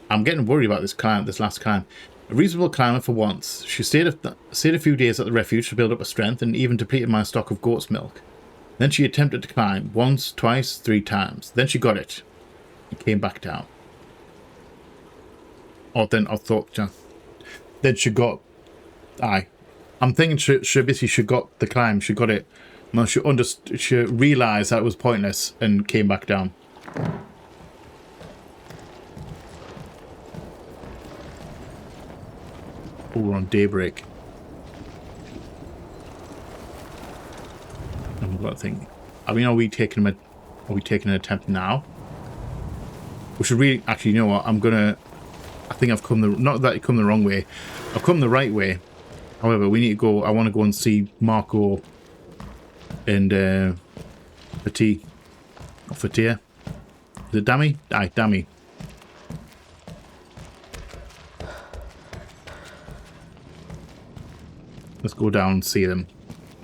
I'm getting worried about this last climb. A reasonable climber for once. She stayed a few days at the refuge to build up her strength and even depleted my stock of goat's milk. Then she attempted to climb once, twice, 3 times. Then she got it and came back down. Or then I thought, then she got. Aye, I'm thinking she basically she got the climb. She got it. Well, she realised that it was pointless and came back down. Oh, we're on daybreak. And we've got to think. I mean, are we taking an attempt now? We should really actually. You know what? I think I've come not that I've come the wrong way. I've come the right way. However, we need to go. I want to go and see Marco and Fatia. Fatia. Is it Dammy? Aye, Dammy. Let's go down and see them.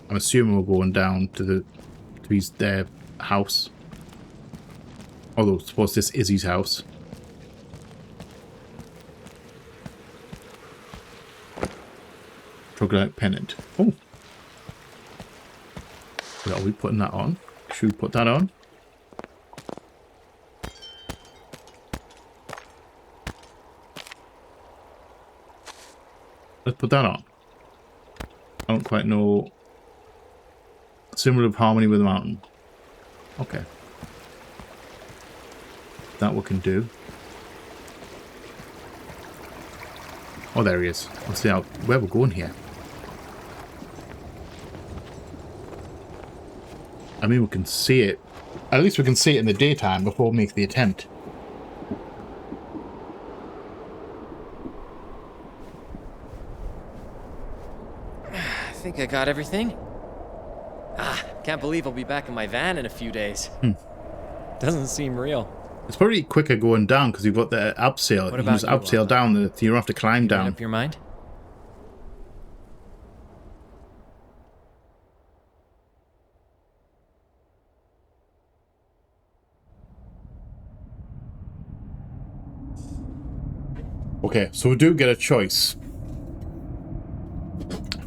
I'm assuming we're going down to their house. Although I suppose this is his house. Troglodyte pennant. Oh. Are we putting that on? Should we put that on? Let's put that on. I don't quite know. Symbol of harmony with the mountain. Okay. That we can do. Oh, there he is. Let's see where we're going here. I mean, we can see it. At least we can see it in the daytime before we make the attempt. I think I got everything. Can't believe I'll be back in my van in a few days. Doesn't seem real. It's probably quicker going down because you've got the abseil. What You about use abseil down, you don't have to climb Made down. up your mind? Okay, so we do get a choice.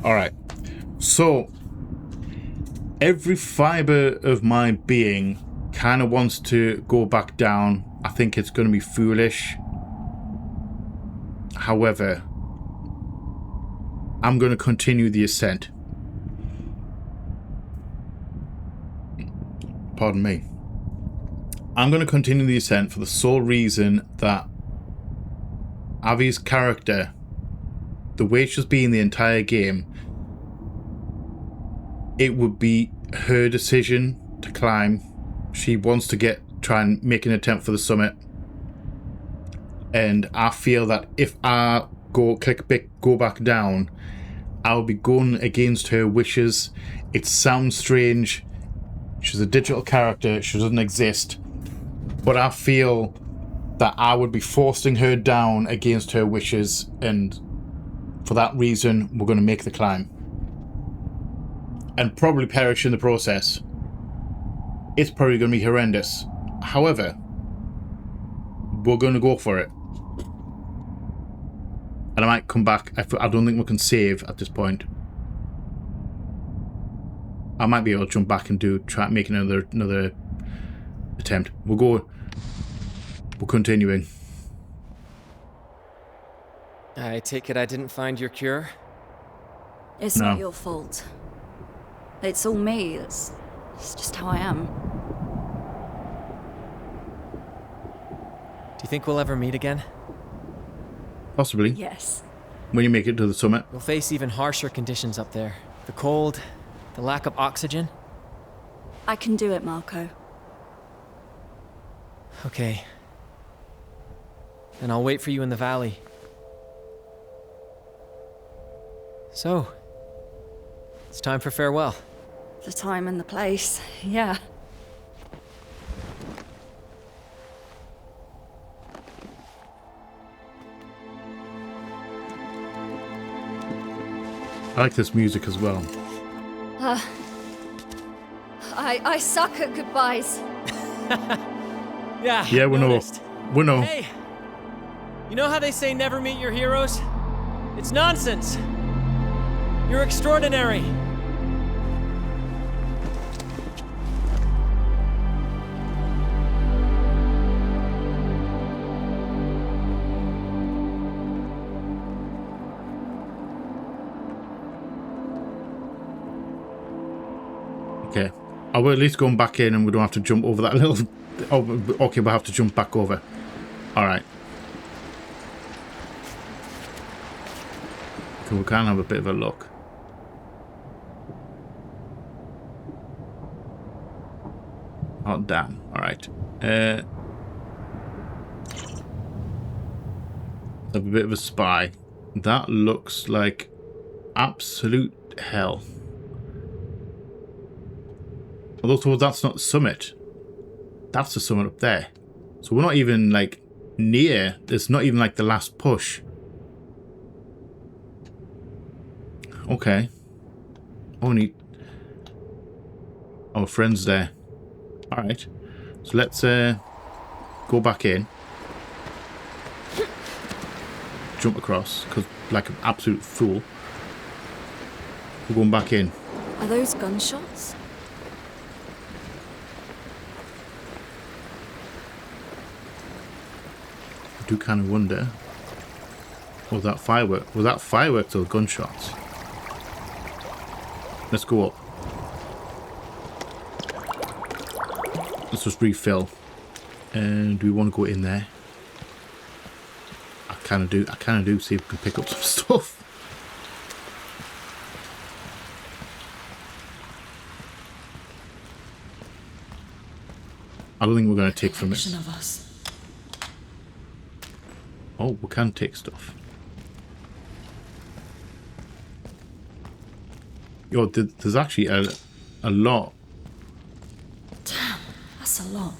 Alright. So, every fibre of my being kind of wants to go back down. I think it's going to be foolish. However, I'm going to continue the ascent. Pardon me. I'm going to continue the ascent for the sole reason that Avi's character, the way she's been the entire game, it would be her decision to climb. She wants to try and make an attempt for the summit. And I feel that if I go back down, I'll be going against her wishes. It sounds strange. She's a digital character. She doesn't exist. But I feel that I would be forcing her down against her wishes, and for that reason, we're going to make the climb. And probably perish in the process. It's probably going to be horrendous. However, we're going to go for it. And I might come back. I don't think we can save at this point. I might be able to jump back and try making another attempt. We're continuing. I take it I didn't find your cure? It's not your fault. It's all me. It's just how I am. Do you think we'll ever meet again? Possibly. Yes. When you make it to the summit. We'll face even harsher conditions up there. The cold, the lack of oxygen. I can do it, Marco. Okay. Then I'll wait for you in the valley. So, it's time for farewell. The time and the place, yeah. I like this music as well. I suck at goodbyes. Yeah, Yeah, we know. noticed. We know. Hey, you know how they say never meet your heroes? It's nonsense. You're extraordinary. Okay. I will at least go back in and we don't have to jump over that little... Oh, okay, we'll have to jump back over. Alright. Okay, we can have a bit of a look. Oh, damn. Alright. Have a bit of a spy. That looks like absolute hell. Although that's not the summit. That's the summit up there. So we're not even like near. It's not even like the last push. Okay. Only our friends there. Alright. So let's go back in. Jump across, because like an absolute fool. We're going back in. Are those gunshots? I do kind of wonder. Was that firework? Was that fireworks or gunshots? Let's go up. Let's just refill. And do we want to go in there? I kind of do. See if we can pick up some stuff. I don't think we're going to take from it. Of us. Oh, we can take stuff. Yo, there's actually a lot. Damn, that's a lot.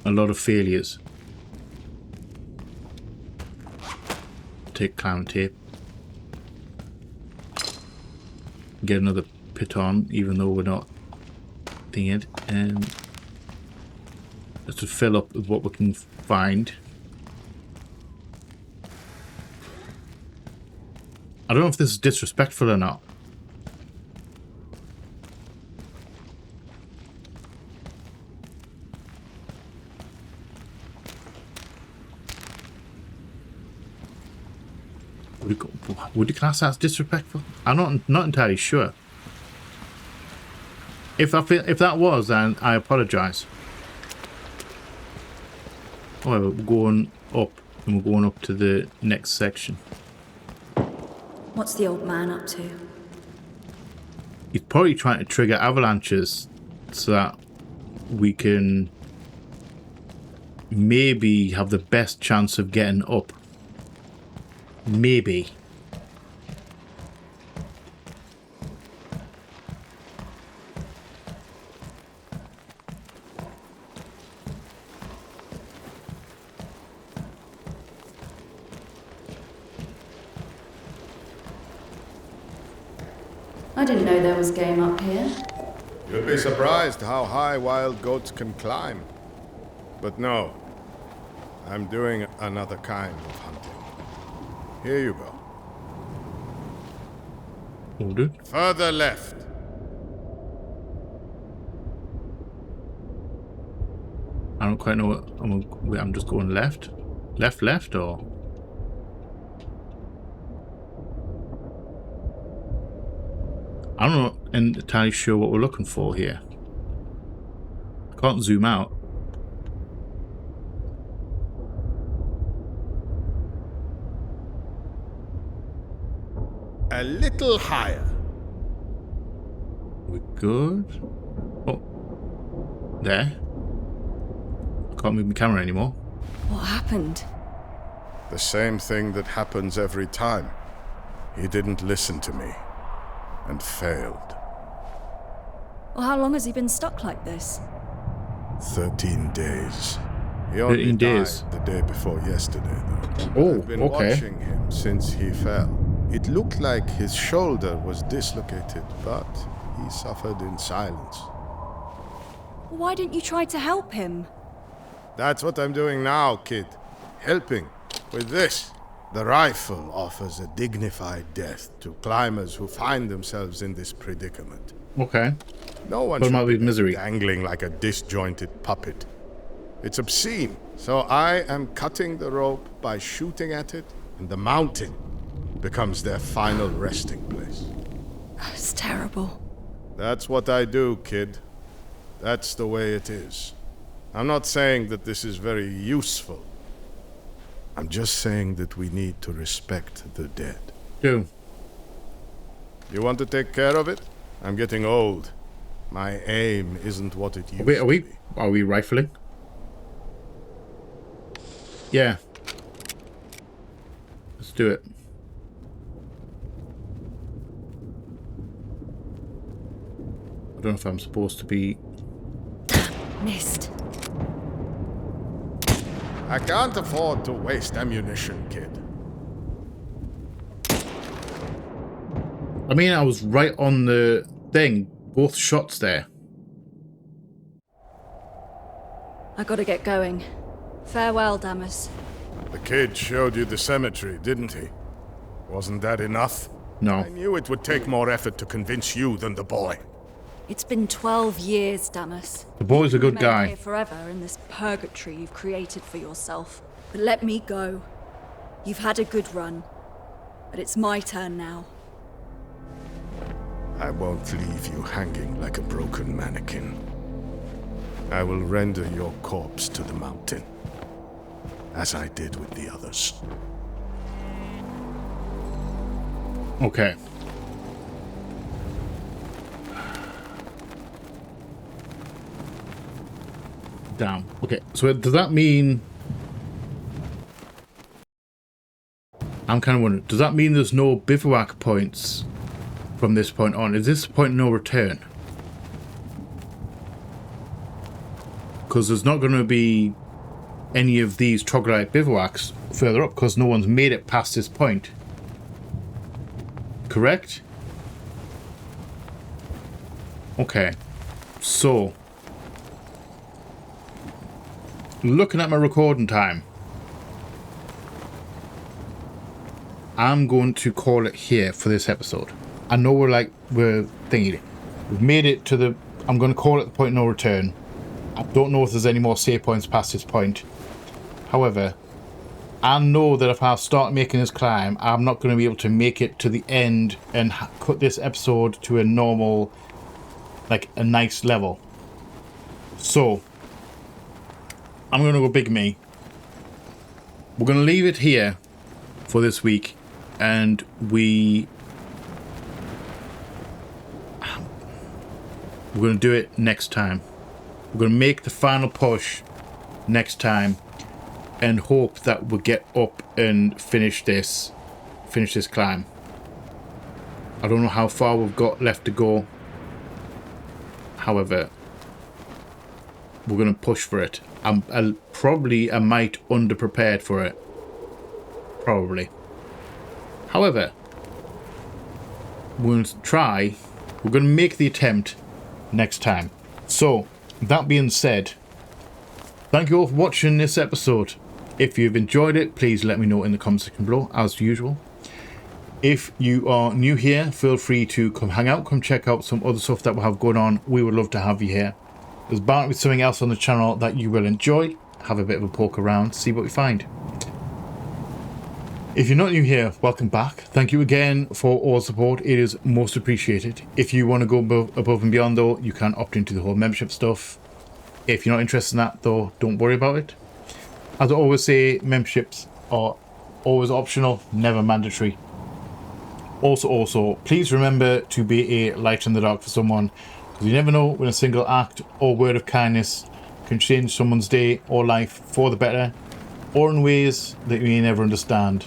A lot of failures. Take clown tape. Get another piton, even though we're not thinking it. Let's just fill up with what we can find. I don't know if this is disrespectful or not. Would you class that as disrespectful? I'm not entirely sure. If that was, then I apologise. However, we're going up, and we're going up to the next section. What's the old man up to? He's probably trying to trigger avalanches so that we can maybe have the best chance of getting up. Maybe. I didn't know there was game up here. You'd be surprised how high wild goats can climb. But no, I'm doing another kind of hunting. Here you go. Ordered. Further left. I don't quite know what I'm just going left. Left, or... I'm not entirely sure what we're looking for here. Can't zoom out. A little higher. We're good. Oh. There. I can't move my camera anymore. What happened? The same thing that happens every time. He didn't listen to me. And failed. Well, how long has he been stuck like this? 13 days. He only 13 days. died the day before yesterday, though. Oh, I've been okay. watching him since he fell. It looked like his shoulder was dislocated, but he suffered in silence. Why didn't you try to help him? That's what I'm doing now, kid. Helping with this. The rifle offers a dignified death to climbers who find themselves in this predicament. Okay. No one What should about be with misery? dangling like a disjointed puppet. It's obscene, so I am cutting the rope by shooting at it, and the mountain becomes their final resting place. That's terrible. That's what I do, kid. That's the way it is. I'm not saying that this is very useful. I'm just saying that we need to respect the dead. Do. You want to take care of it? I'm getting old. My aim isn't what it used Wait, to be. are we rifling? Yeah. Let's do it. I don't know if I'm supposed to be... Missed. I can't afford to waste ammunition, kid. I mean, I was right on the thing. Both shots there. I gotta get going. Farewell, Damas. The kid showed you the cemetery, didn't he? Wasn't that enough? No. I knew it would take more effort to convince you than the boy. It's been 12 years, Damas. The boy's a good Remain guy. here forever in this purgatory you've created for yourself. But let me go. You've had a good run. But it's my turn now. I won't leave you hanging like a broken mannequin. I will render your corpse to the mountain, as I did with the others. Okay. Damn. Okay, so does that mean... I'm kind of wondering, does that mean there's no bivouac points from this point on? Is this point no return? Because there's not going to be any of these troglodyte bivouacs further up, because no one's made it past this point. Correct? Okay. So... looking at my recording time, I'm going to call it here for this episode. I know we're thinking we've made it to the... I'm going to call it the point of no return. I don't know if there's any more save points past this point. However, I know that if I start making this climb, I'm not going to be able to make it to the end and cut this episode to a normal, like a nice level. So I'm going to go big me. We're going to leave it here for this week, and we're going to do it next time. We're going to make the final push next time and hope that we'll get up and finish this climb. I don't know how far we've got left to go. However, we're going to push for it. I might underprepared for it. Probably. However, we're going to try. We're going to make the attempt next time. So, that being said, thank you all for watching this episode. If you've enjoyed it, please let me know in the comment section below, as usual. If you are new here, feel free to come hang out, come check out some other stuff that we have going on. We would love to have you here. There's bound to be something else on the channel that you will enjoy. Have a bit of a poke around, see what we find. If you're not new here, welcome back. Thank you again for all the support. It is most appreciated. If you want to go above and beyond, though, you can opt into the whole membership stuff. If you're not interested in that, though, don't worry about it. As I always say, memberships are always optional, never mandatory. Also, please remember to be a light in the dark for someone, because you never know when a single act or word of kindness can change someone's day or life for the better, or in ways that you may never understand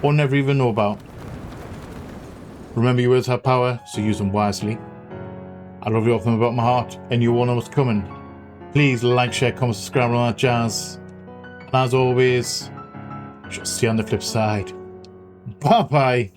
or never even know about. Remember, your words have power, so use them wisely. I love you all from the bottom of my heart, and you all know what's coming. Please like, share, comment, subscribe, and all that jazz. And as always, just see you on the flip side. Bye bye.